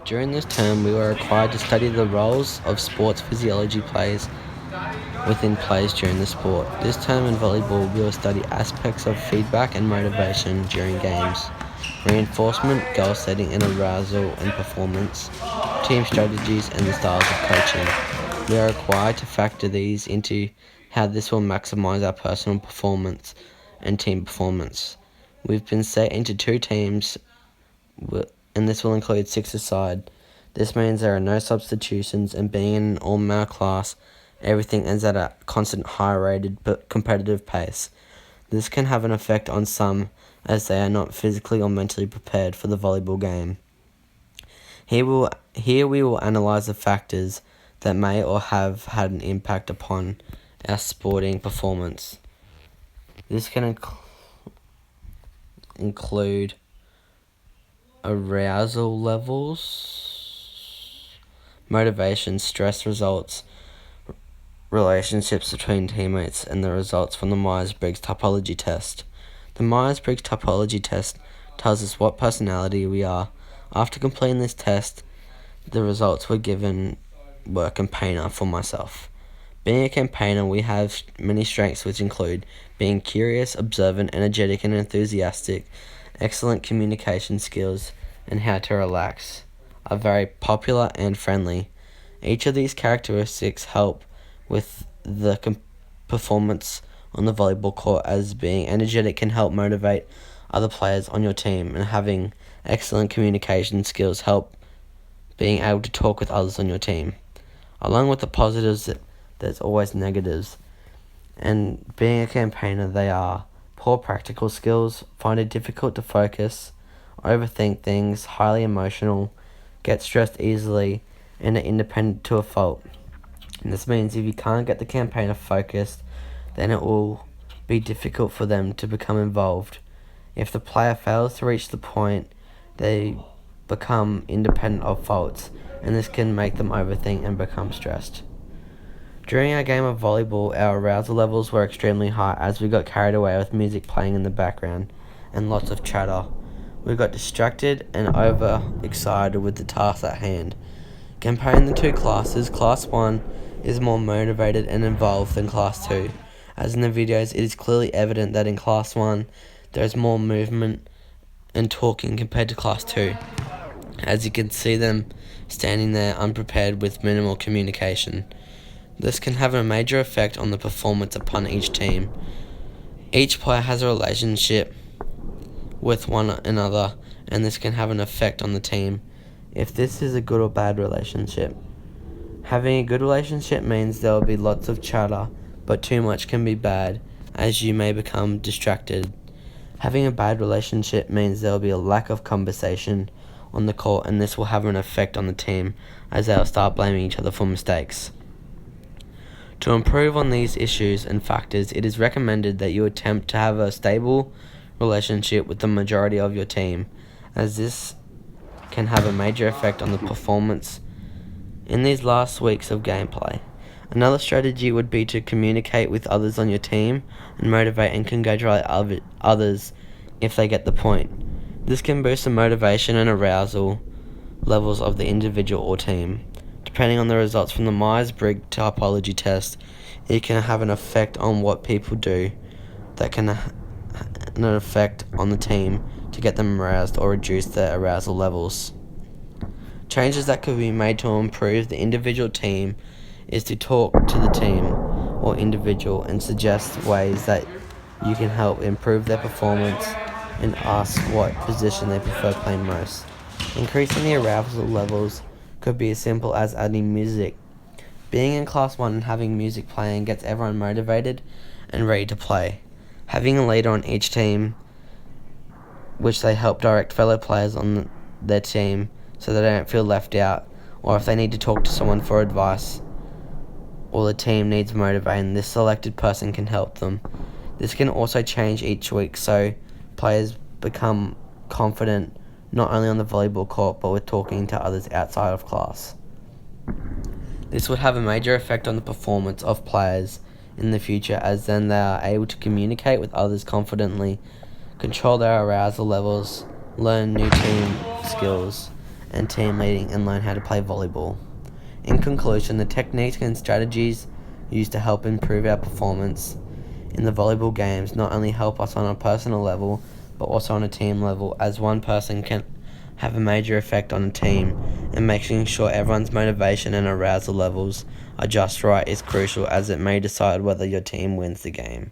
During this term, we were required to study the roles of sports physiology plays within plays during the sport. This term in volleyball, we will study aspects of feedback and motivation during games, reinforcement, goal setting and arousal and performance, team strategies and the styles of coaching. We are required to factor these into how this will maximize our personal performance and team performance. We've been set into two teams, and this will include six-a-side. This means there are no substitutions, and being in an all-male class, everything ends at a constant high-rated but competitive pace. This can have an effect on some, as they are not physically or mentally prepared for the volleyball game. Here we will analyse the factors that may or have had an impact upon our sporting performance. This can include arousal levels, motivation, stress results, relationships between teammates, and the results from the Myers-Briggs Typology Test. The Myers-Briggs Typology Test tells us what personality we are. After completing this test, the results were campaigner for myself. Being a campaigner, we have many strengths which include being curious, observant, energetic and enthusiastic, excellent communication skills, and how to relax, are very popular and friendly. Each of these characteristics help with the performance on the volleyball court, as being energetic can help motivate other players on your team, and having excellent communication skills help being able to talk with others on your team. Along with the positives, there's always negatives. And being a campaigner, they are poor practical skills, find it difficult to focus, overthink things, highly emotional, get stressed easily, and are independent to a fault. And this means if you can't get the campaigner focused, then it will be difficult for them to become involved. If the player fails to reach the point, they become independent of faults, and this can make them overthink and become stressed. During our game of volleyball, our arousal levels were extremely high as we got carried away with music playing in the background and lots of chatter. We got distracted and overexcited with the task at hand. Comparing the two classes, Class 1 is more motivated and involved than Class 2. As in the videos, it is clearly evident that in Class 1 there is more movement and talking compared to Class 2, as you can see them standing there unprepared with minimal communication. This can have a major effect on the performance upon each team. Each player has a relationship with one another, and this can have an effect on the team if this is a good or bad relationship. Having a good relationship means there will be lots of chatter, but too much can be bad, as you may become distracted. Having a bad relationship means there will be a lack of conversation on the court, and this will have an effect on the team, as they will start blaming each other for mistakes. To improve on these issues and factors, it is recommended that you attempt to have a stable relationship with the majority of your team, as this can have a major effect on the performance in these last weeks of gameplay. Another strategy would be to communicate with others on your team and motivate and congratulate others if they get the point. This can boost the motivation and arousal levels of the individual or team. Depending on the results from the Myers-Briggs Typology Test, it can have an effect on what people do that can have an effect on the team to get them aroused or reduce their arousal levels. Changes that could be made to improve the individual team is to talk to the team or individual and suggest ways that you can help improve their performance, and ask what position they prefer playing most. Increasing the arousal levels could be as simple as adding music. Being in Class 1 and having music playing gets everyone motivated and ready to play. Having a leader on each team, which they help direct fellow players on their team so they don't feel left out, or if they need to talk to someone for advice or the team needs motivating, this selected person can help them. This can also change each week, so players become confident not only on the volleyball court but with talking to others outside of class. This would have a major effect on the performance of players in the future, as then they are able to communicate with others confidently, control their arousal levels, learn new team skills, and team leading and learn how to play volleyball. In conclusion, the techniques and strategies used to help improve our performance in the volleyball games not only help us on a personal level, but also on a team level, as one person can have a major effect on a team, and making sure everyone's motivation and arousal levels are just right is crucial, as it may decide whether your team wins the game.